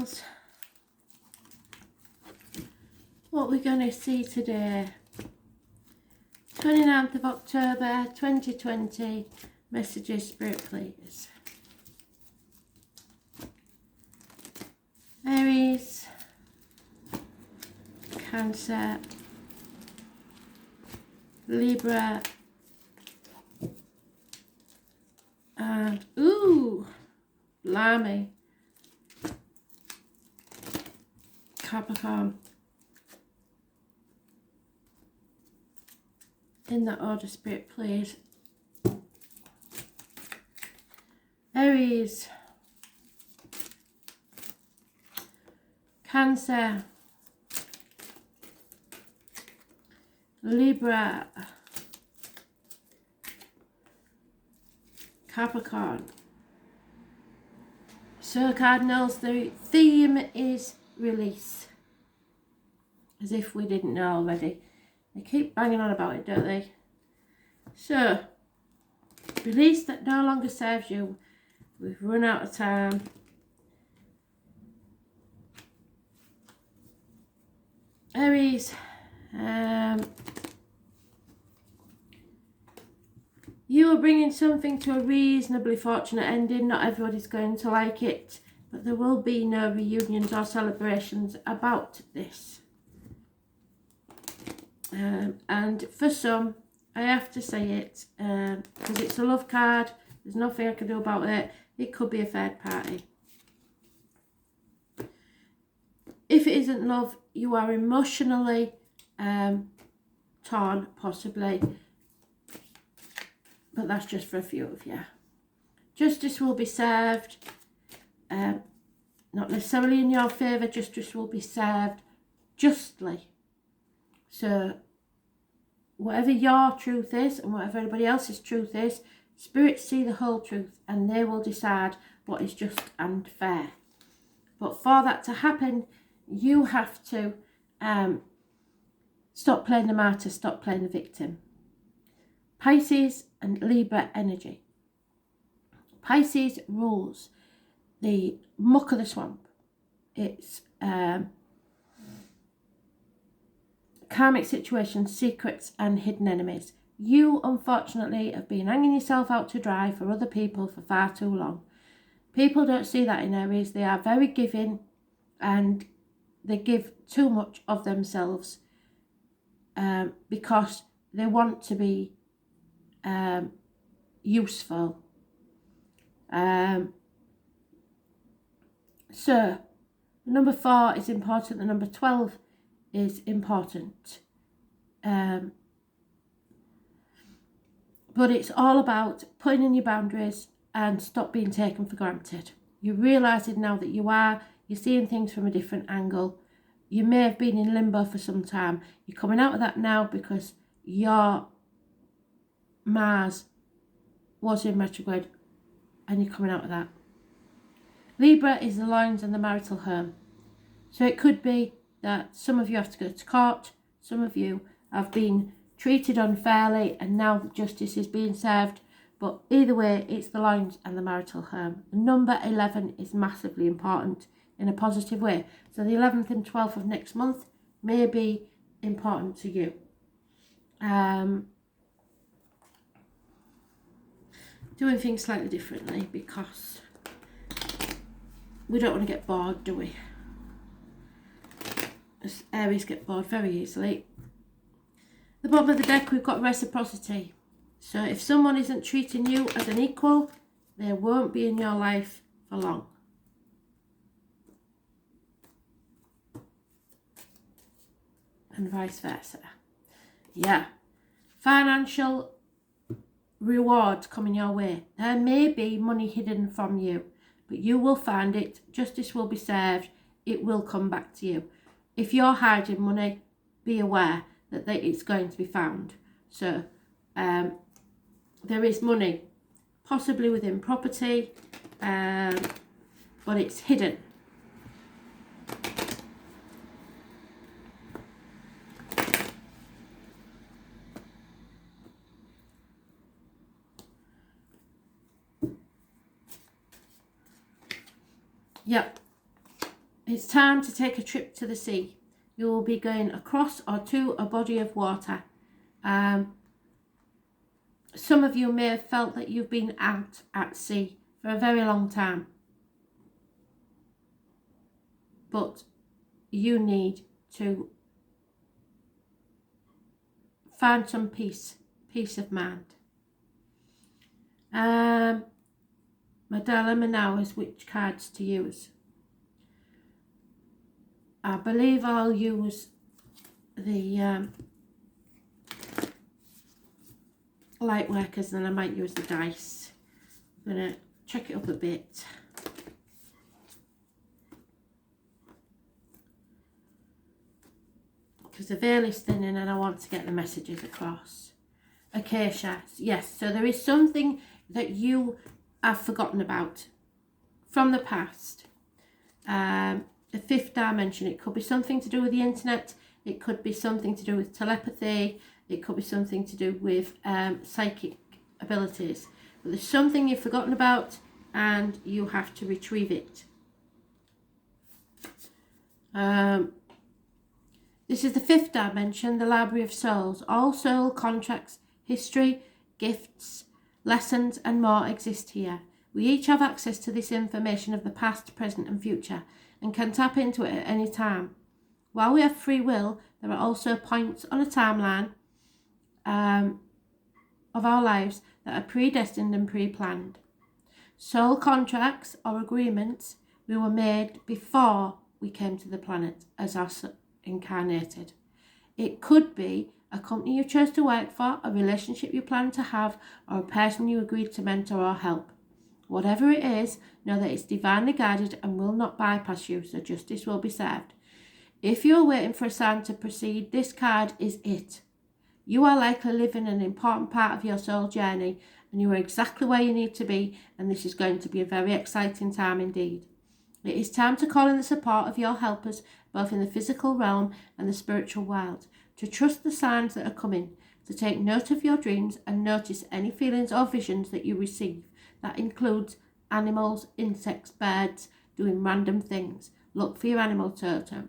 Cardinals, what we're going to see today. 29th of October 2020. Messages, Spirit, please. Aries, Cancer, Libra, and blimey, Capricorn. In that order, Spirit, please. Aries, Cancer, Libra, Capricorn. So Cardinals, the theme is release. As if we didn't know already. They keep banging on about it, don't they? So, release that no longer serves you. We've run out of time. Aries, you are bringing something to a reasonably fortunate ending. Not everybody's going to like it, but there will be no reunions or celebrations about this. And for some, I have to say it, because it's a love card. There's nothing I can do about it. It could be a third party. If it isn't love, you are emotionally torn, possibly. But that's just for a few of you. Justice will be served. Not necessarily in your favour. Justice will be served justly. So, whatever your truth is and whatever everybody else's truth is, spirits see the whole truth and they will decide what is just and fair. But for that to happen, you have to stop playing the martyr, stop playing the victim. Pisces and Libra energy. Pisces rules the muck of the swamp. It's karmic situations, secrets and hidden enemies. You, unfortunately, have been hanging yourself out to dry for other people for far too long. People don't see that in Aries. They are very giving and they give too much of themselves because they want to be useful. So, number 4 is important. The number 12 is important. But it's all about putting in your boundaries and stop being taken for granted. You're realising now that you're seeing things from a different angle. You may have been in limbo for some time. You're coming out of that now because your Mars was in retrograde and you're coming out of that. Libra is the loins and the marital home. So it could be that some of you have to go to court, some of you have been treated unfairly and now justice is being served. But either way, it's the loins and the marital home. Number 11 is massively important in a positive way. So the 11th and 12th of next month may be important to you. Doing things slightly differently because we don't want to get bored, do we? As Aries get bored very easily. The bottom of the deck, we've got reciprocity. So if someone isn't treating you as an equal, they won't be in your life for long. And vice versa. Yeah. Financial rewards coming your way. There may be money hidden from you, but you will find it. Justice will be served. It will come back to you. If you're hiding money, be aware that it's going to be found. So there is money possibly within property, but it's hidden. Yep. It's time to take a trip to the sea. You will be going across or to a body of water. Some of you may have felt that you've been out at sea for a very long time. But you need to find some peace of mind. My dilemma now is which cards to use. I believe I'll use the light workers, and I might use the dice. I'm going to check it up a bit. Because the veil is thinning and I want to get the messages across. Acacia, yes, so there is something that you have forgotten about from the past. The fifth dimension, it could be something to do with the internet, it could be something to do with telepathy, it could be something to do with psychic abilities. But there's something you've forgotten about and you have to retrieve it. This is the fifth dimension, the Library of Souls. All soul contracts, history, gifts, lessons and more exist here. We each have access to this information of the past, present and future and can tap into it at any time. While we have free will, there are also points on a timeline of our lives that are predestined and pre-planned. Soul contracts or agreements we were made before we came to the planet as us incarnated. It could be a company you chose to work for, a relationship you plan to have, or a person you agreed to mentor or help. Whatever it is, know that it's divinely guided and will not bypass you, so justice will be served. If you are waiting for a sign to proceed, this card is it. You are likely living an important part of your soul journey and you are exactly where you need to be, and this is going to be a very exciting time indeed. It is time to call in the support of your helpers, both in the physical realm and the spiritual world, to trust the signs that are coming, to take note of your dreams and notice any feelings or visions that you receive. That includes animals, insects, birds, doing random things. Look for your animal totem.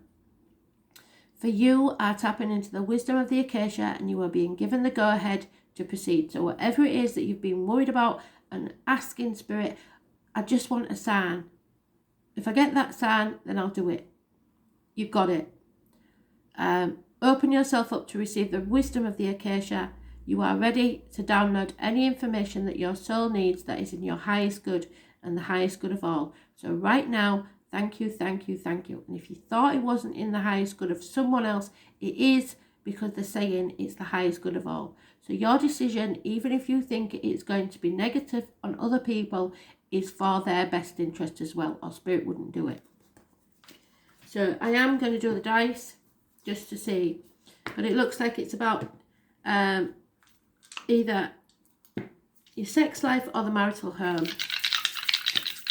For you are tapping into the wisdom of the acacia and you are being given the go-ahead to proceed. So whatever it is that you've been worried about and asking Spirit, I just want a sign. If I get that sign, then I'll do it. You've got it. Open yourself up to receive the wisdom of the acacia. You are ready to download any information that your soul needs that is in your highest good and the highest good of all. So right now, thank you, thank you, thank you. And if you thought it wasn't in the highest good of someone else, it is, because they're saying it's the highest good of all. So your decision, even if you think it's going to be negative on other people, is for their best interest as well, or Spirit wouldn't do it. So I am going to do the dice just to see, but it looks like it's about either your sex life or the marital home,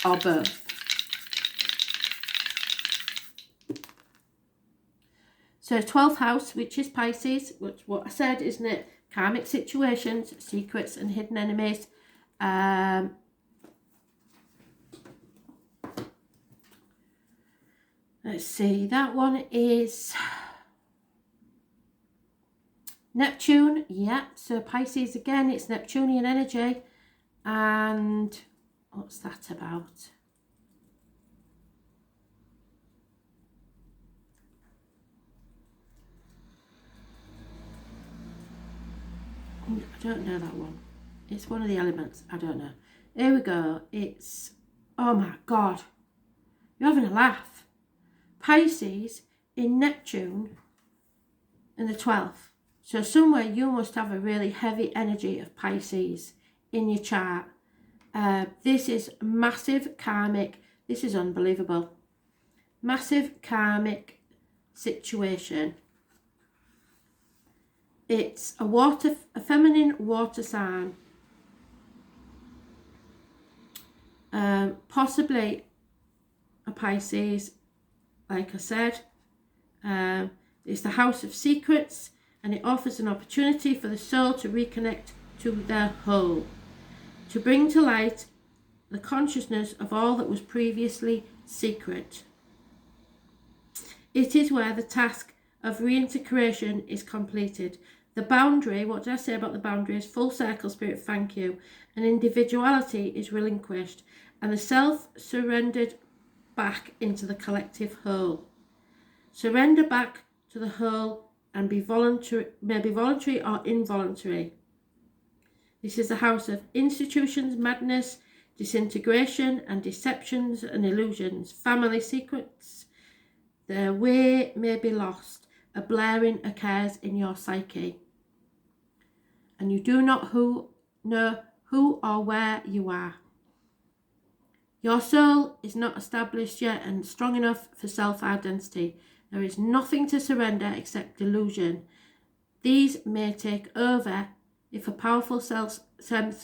or both. So 12th house, which is Pisces, which what I said, isn't it? Karmic situations, secrets and hidden enemies. Let's see, that one is Neptune, yeah, so Pisces again, it's Neptunian energy, and what's that about? I don't know that one. It's one of the elements, I don't know. Here we go, it's, oh my God, you're having a laugh. Pisces in Neptune in the 12th. So somewhere you must have a really heavy energy of Pisces in your chart. This is massive karmic. This is unbelievable. Massive karmic situation. It's a feminine water sign. Possibly a Pisces, like I said. It's the house of secrets, and it offers an opportunity for the soul to reconnect to their whole, to bring to light the consciousness of all that was previously secret. It is where the task of reintegration is completed. The boundary, what did I say about the boundary, is full circle, Spirit, thank you. And individuality is relinquished, and the self surrendered back into the collective whole. Surrender back to the whole and be voluntary, maybe voluntary or involuntary. This is the house of institutions, madness, disintegration and deceptions and illusions, family secrets. Their way may be lost. A blaring occurs in your psyche, and you do not know who or where you are. Your soul is not established yet and strong enough for self-identity. There is nothing to surrender except delusion. These may take over if a powerful sense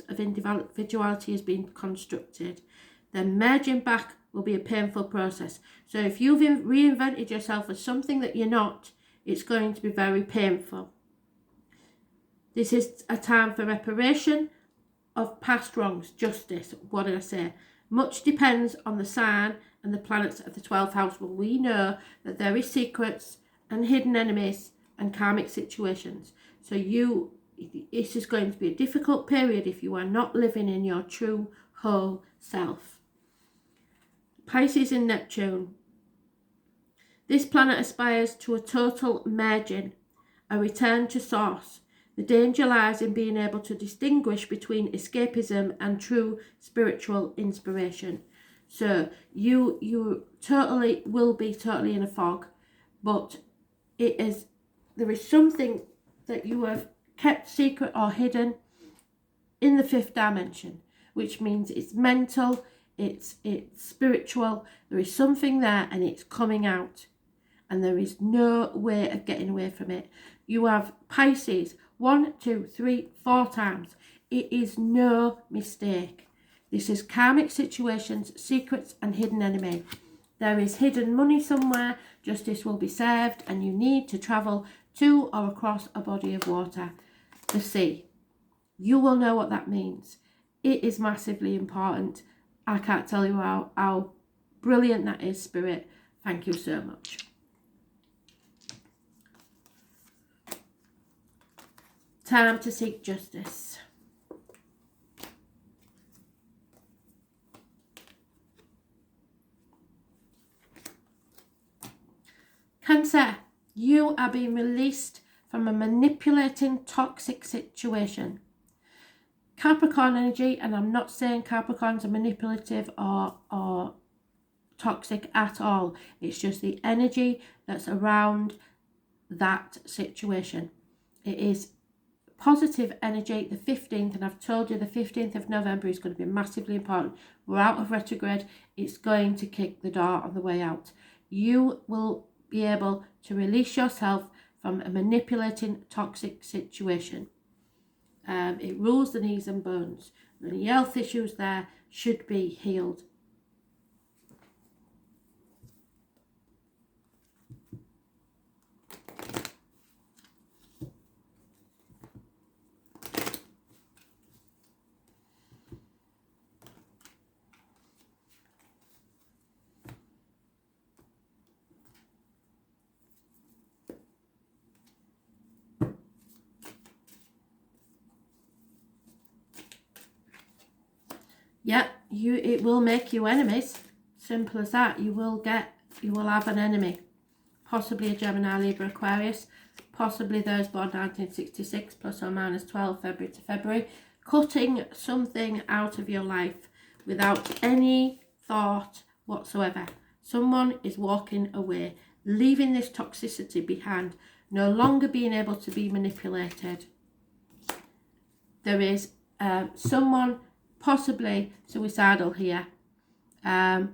of individuality has been constructed. Then merging back will be a painful process. So if you've reinvented yourself as something that you're not, it's going to be very painful. This is a time for reparation of past wrongs, justice. What did I say? Much depends on the sign and the planets of the 12th house. Well, we know that there is secrets and hidden enemies and karmic situations. So this is going to be a difficult period if you are not living in your true whole self. Pisces and Neptune. This planet aspires to a total merging, a return to source. The danger lies in being able to distinguish between escapism and true spiritual inspiration. So you totally will be totally in a fog, but there is something that you have kept secret or hidden in the 5th dimension, which means it's mental, it's spiritual. There is something there and it's coming out, and there is no way of getting away from it. You have Pisces 1, 2, 3, 4 times. It is no mistake. This is karmic situations, secrets and hidden enemy. There is hidden money somewhere, justice will be served, and you need to travel to or across a body of water, the sea. You will know what that means. It is massively important. I can't tell you how brilliant that is, Spirit. Thank you so much. Time to seek justice. Cancer, you are being released from a manipulating, toxic situation. Capricorn energy, and I'm not saying Capricorns are manipulative or toxic at all. It's just the energy that's around that situation. It is positive energy, the 15th, and I've told you the 15th of November is going to be massively important. We're out of retrograde. It's going to kick the door on the way out. You will be able to release yourself from a manipulating, toxic situation. It rules the knees and bones. Any health issues there should be healed. Yep, it will make you enemies. Simple as that. You will have an enemy. Possibly a Gemini, Libra, Aquarius. Possibly those born 1966 plus or minus 12 February to February. Cutting something out of your life without any thought whatsoever. Someone is walking away, leaving this toxicity behind, no longer being able to be manipulated. There is someone possibly suicidal here. It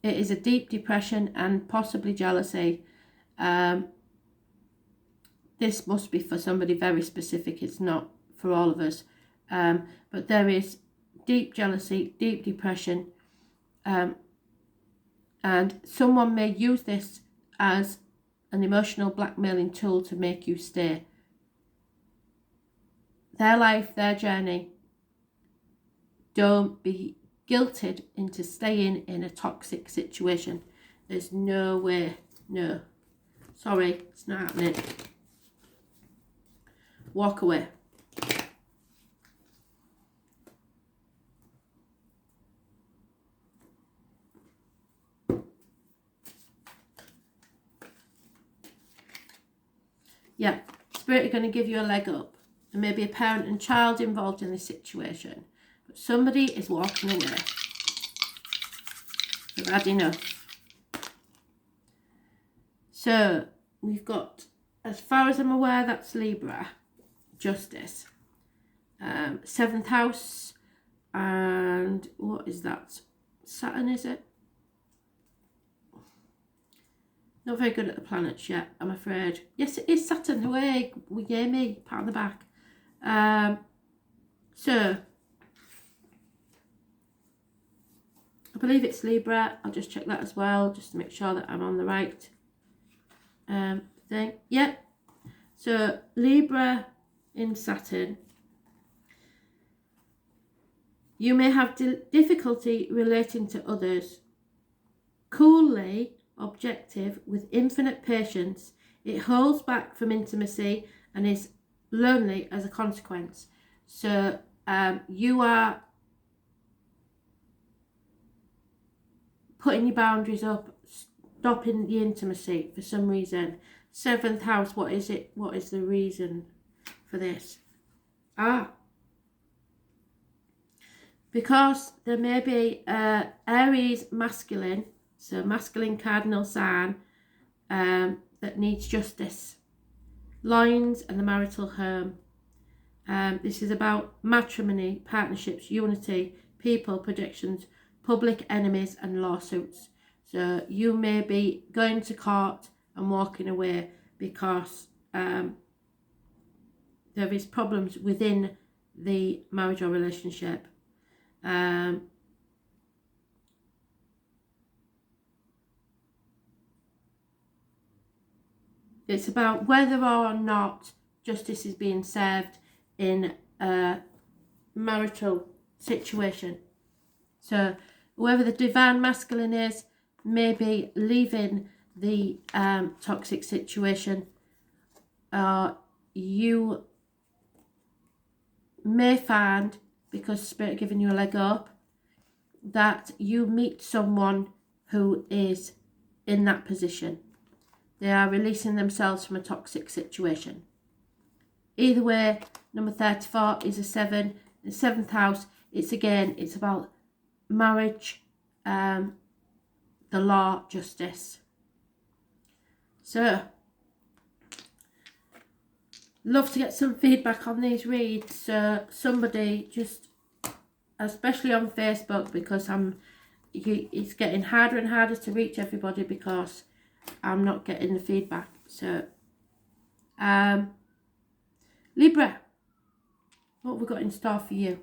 is a deep depression and possibly jealousy. This must be for somebody very specific. It's not for all of us. But there is deep jealousy, deep depression. And someone may use this as an emotional blackmailing tool to make you stay. Their life, their journey. Don't be guilted into staying in a toxic situation. There's no way. No. Sorry, it's not happening. Walk away. Yeah, Spirit are going to give you a leg up. There may be a parent and child involved in this situation. But somebody is walking away. They've had enough. So, we've got, as far as I'm aware, that's Libra. Justice. 7th house. And what is that? Saturn, is it? Not very good at the planets yet, I'm afraid. Yes, it is Saturn. Away, we gave me pat on the back. So, I believe it's Libra. I'll just check that as well, just to make sure that I'm on the right thing. Yep. So, Libra in Saturn. You may have difficulty relating to others. Coolly objective with infinite patience, it holds back from intimacy and is lonely as a consequence. So you are putting your boundaries up, stopping the intimacy for some reason. 7th house, what is it? What is the reason for this? Because there may be Aries masculine, so masculine cardinal sign, that needs justice. Lines and the marital home. This is about matrimony, partnerships, unity, people, projections, public enemies and lawsuits. So you may be going to court and walking away because there is problems within the marriage or relationship. It's about whether or not justice is being served in a marital situation. So whoever the divine masculine is may be leaving the toxic situation. You may find, because Spirit giving you a leg up, that you meet someone who is in that position. They are releasing themselves from a toxic situation. Either way, number 34 is a 7. The 7th house, it's about marriage, the law, justice. So, love to get some feedback on these reads. So, somebody just, especially on Facebook, because it's getting harder and harder to reach everybody because I'm not getting the feedback. So, Libra, what have we got in store for you?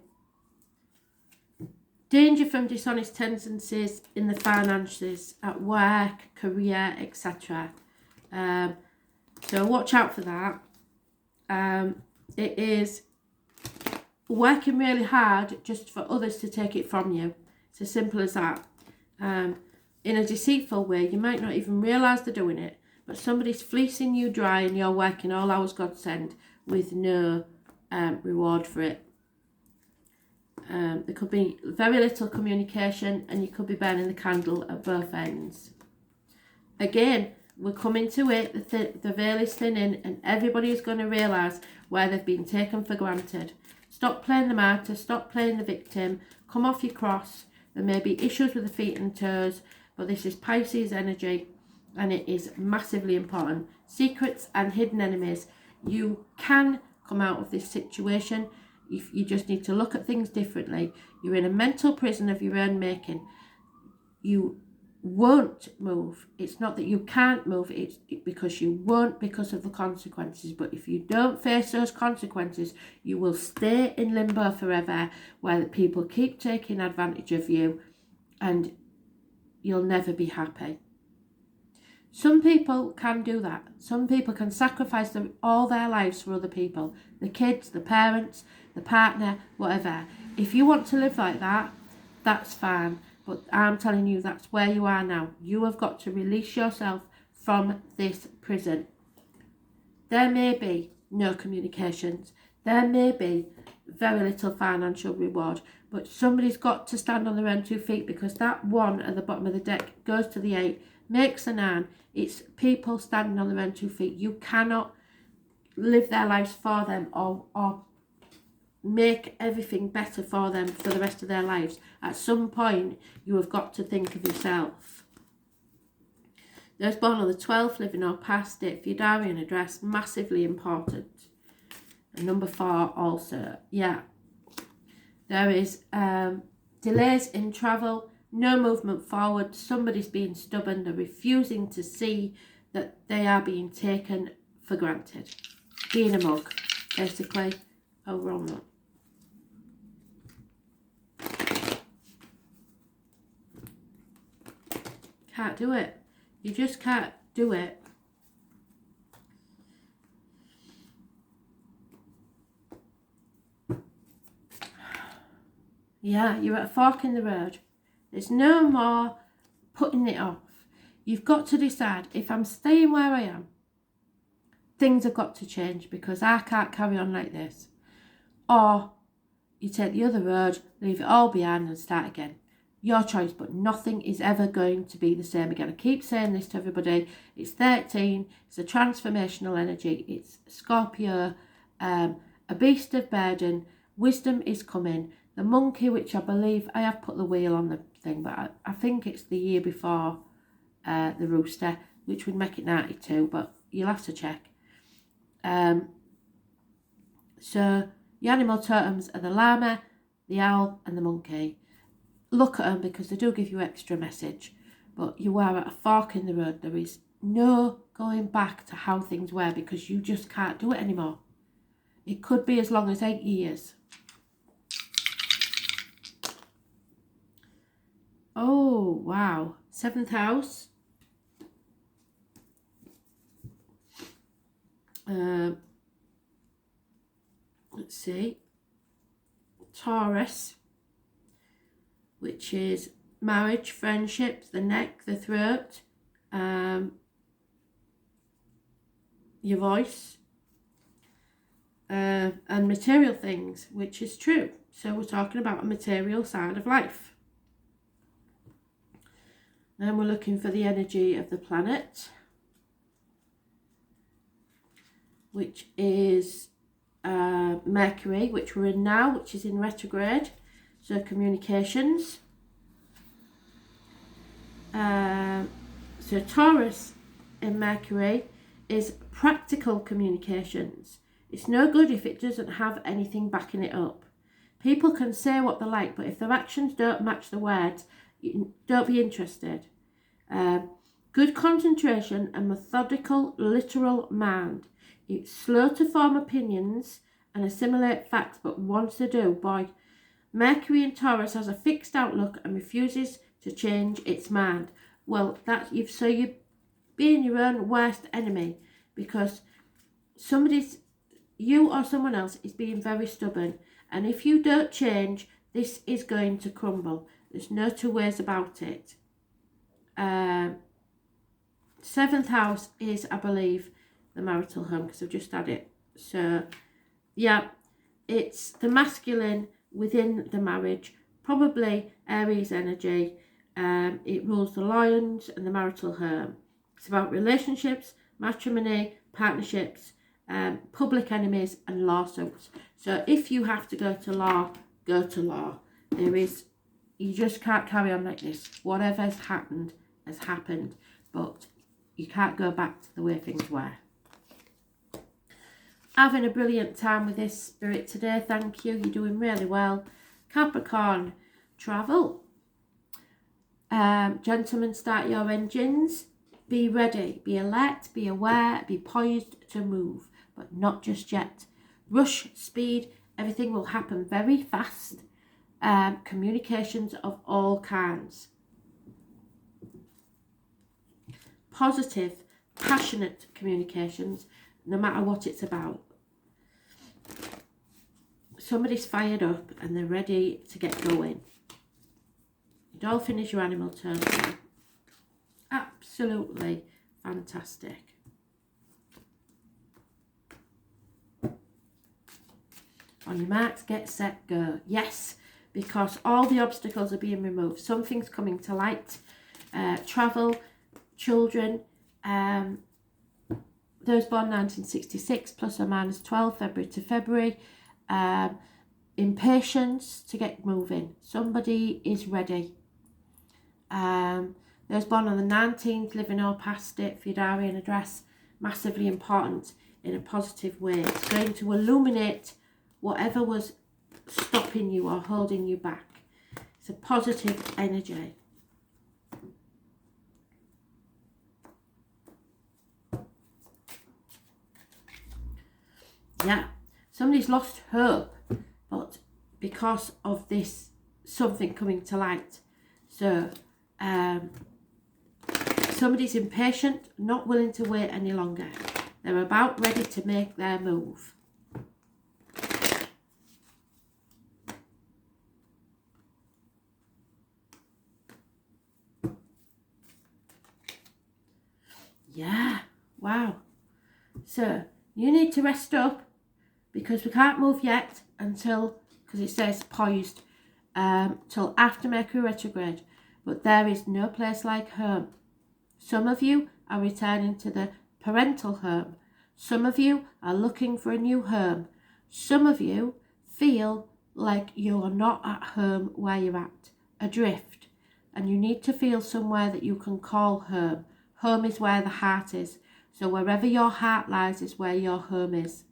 Danger from dishonest tendencies in the finances, at work, career, etc. So watch out for that. It is working really hard just for others to take it from you. It's as simple as that. In a deceitful way, you might not even realise they're doing it, but somebody's fleecing you dry and you're working all hours God send with no reward for it. There could be very little communication and you could be burning the candle at both ends. Again, we're coming to it, the veil is thinning and everybody is going to realise where they've been taken for granted. Stop playing the martyr, stop playing the victim, come off your cross. There may be issues with the feet and toes, but this is Pisces energy and it is massively important. Secrets and hidden enemies. You can come out of this situation. You just need to look at things differently. You're in a mental prison of your own making. You won't move. It's not that you can't move, it's because you won't, because of the consequences. But if you don't face those consequences, you will stay in limbo forever, where people keep taking advantage of you and you'll never be happy. Some people can do that. Some people can sacrifice all their lives for other people. The kids, the parents, the partner, whatever. If you want to live like that, that's fine. But I'm telling you, that's where you are now. You have got to release yourself from this prison. There may be no communications. There may be very little financial reward. But somebody's got to stand on their own 2 feet, because that 1 at the bottom of the deck goes to the 8, makes a 9. It's people standing on their own 2 feet. You cannot live their lives for them, or make everything better for them for the rest of their lives. At some point, you have got to think of yourself. Those born on the 12th, living or past, date for your diary and address, massively important. And number 4 also, yeah. There is delays in travel, no movement forward, somebody's being stubborn, they're refusing to see that they are being taken for granted. Being a mug, basically. Oh, wrong one. Can't do it. You just can't do it. Yeah, you're at a fork in the road. There's no more putting it off. You've got to decide, if I'm staying where I am, things have got to change, because I can't carry on like this. Or you take the other road, leave it all behind and start again. Your choice, but nothing is ever going to be the same again. I keep saying this to everybody. It's 13. It's a transformational energy. It's Scorpio, a beast of burden. Wisdom is coming. The monkey, which I believe, I have put the wheel on the thing, but I think it's the year before the rooster, which would make it 92, but you'll have to check. So your animal totems are the llama, the owl and the monkey. Look at them, because they do give you extra message. But you are at a fork in the road. There is no going back to how things were, because you just can't do it anymore. It could be as long as 8 years. Oh, wow. 7th house. Let's see. Taurus, which is marriage, friendships, the neck, the throat, your voice, and material things, which is true. So we're talking about a material side of life. Then we're looking for the energy of the planet, which is Mercury, which we're in now, which is in retrograde. So communications. So Taurus in Mercury is practical communications. It's no good if it doesn't have anything backing it up. People can say what they like, but if their actions don't match the words, don't be interested. Good concentration and methodical, literal mind. It's slow to form opinions and assimilate facts, but once they do, boy, Mercury in Taurus has a fixed outlook and refuses to change its mind. Well, you're being your own worst enemy, because you or someone else is being very stubborn, and if you don't change, this is going to crumble. There's no two ways about it. 7th house is, I believe, the marital home, because I've just had it. So, yeah, it's the masculine within the marriage, probably Aries energy. It rules the lions and the marital home. It's about relationships, matrimony, partnerships, public enemies and lawsuits. So if you have to go to law, go to law. You just can't carry on like this. Whatever has happened, but you can't go back to the way things were. Having a brilliant time with this spirit today, thank you. You're doing really well. Capricorn, travel. Gentlemen, start your engines. Be ready, be alert, be aware, be poised to move, but not just yet. Rush, speed, everything will happen very fast. Communications of all kinds. Positive, passionate communications, no matter what it's about. Somebody's fired up and they're ready to get going. Your dolphin is your animal totem. Absolutely fantastic. On your marks, get set, go. Yes, because all the obstacles are being removed. Something's coming to light. Travel, children, those born 1966 plus or minus 12 February to February, impatience to get moving. Somebody is ready. Those born on the 19th, living or past it for your diary and address, massively important in a positive way. It's going to illuminate whatever was stopping you or holding you back. It's a positive energy. Yeah, somebody's lost hope, but because of this, something coming to light. So, somebody's impatient, not willing to wait any longer. They're about ready to make their move. Yeah, wow. So, you need to rest up because we can't move yet until, because it says poised, till after Mercury retrograde. But there is no place like home. Some of you are returning to the parental home. Some of you are looking for a new home. Some of you feel like you're not at home where you're at, adrift, and you need to feel somewhere that you can call home. Home is where the heart is. So wherever your heart lies is where your home is.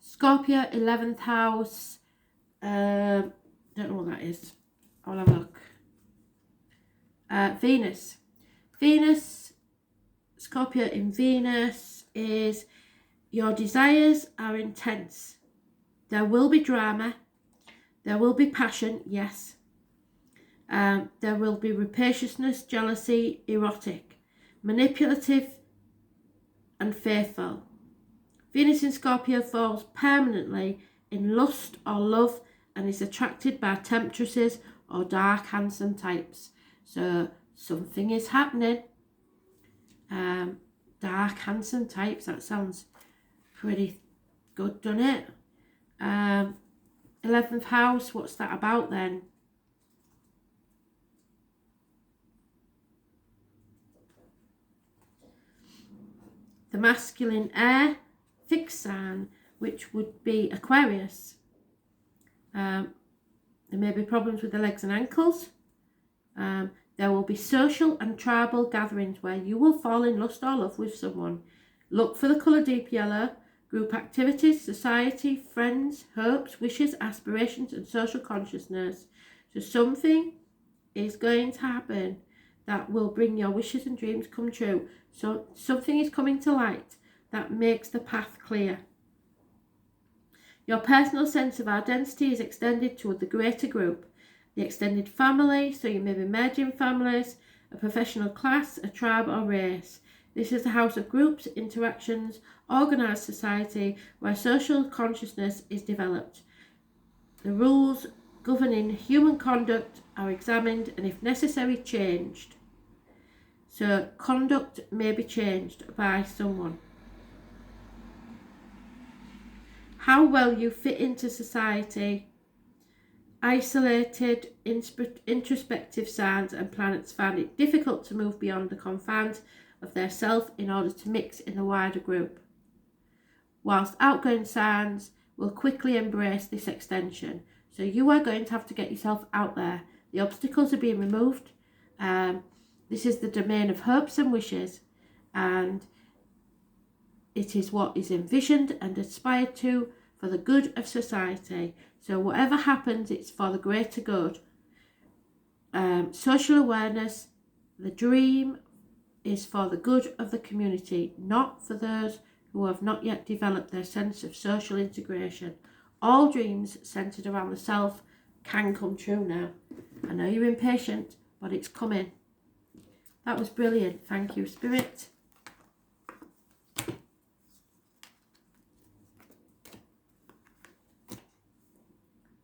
Scorpio, 11th house. Don't know what that is. I'll have a look. Venus. Venus, Scorpio in Venus is your desires are intense. There will be drama. There will be passion, yes. There will be rapaciousness, jealousy, erotic, manipulative and faithful. Venus in Scorpio falls permanently in lust or love and is attracted by temptresses or dark, handsome types. So something is happening. Dark, handsome types, that sounds pretty good, doesn't it? 11th house, what's that about then? The masculine air, fixed sign, which would be Aquarius. There may be problems with the legs and ankles. There will be social and tribal gatherings where you will fall in lust or love with someone. Look for the colour deep yellow. Group activities, society, friends, hopes, wishes, aspirations and social consciousness. So something is going to happen that will bring your wishes and dreams come true. So something is coming to light that makes the path clear. Your personal sense of identity is extended to the greater group, the extended family, so you may be merging families, a professional class, a tribe or race. This is a house of groups, interactions, organised society where social consciousness is developed. The rules governing human conduct are examined and if necessary changed. So conduct may be changed by someone. How well you fit into society. Isolated, introspective signs and planets find it difficult to move beyond the confines of their self in order to mix in the wider group, whilst outgoing signs will quickly embrace this extension. So you are going to have to get yourself out there. The obstacles are being removed. This is the domain of hopes and wishes, and it is what is envisioned and aspired to for the good of society. So whatever happens, it's for the greater good. Social awareness, the dream is for the good of the community, not for those who have not yet developed their sense of social integration. All dreams centred around the self can come true now. I know you're impatient, but it's coming. That was brilliant. Thank you, Spirit.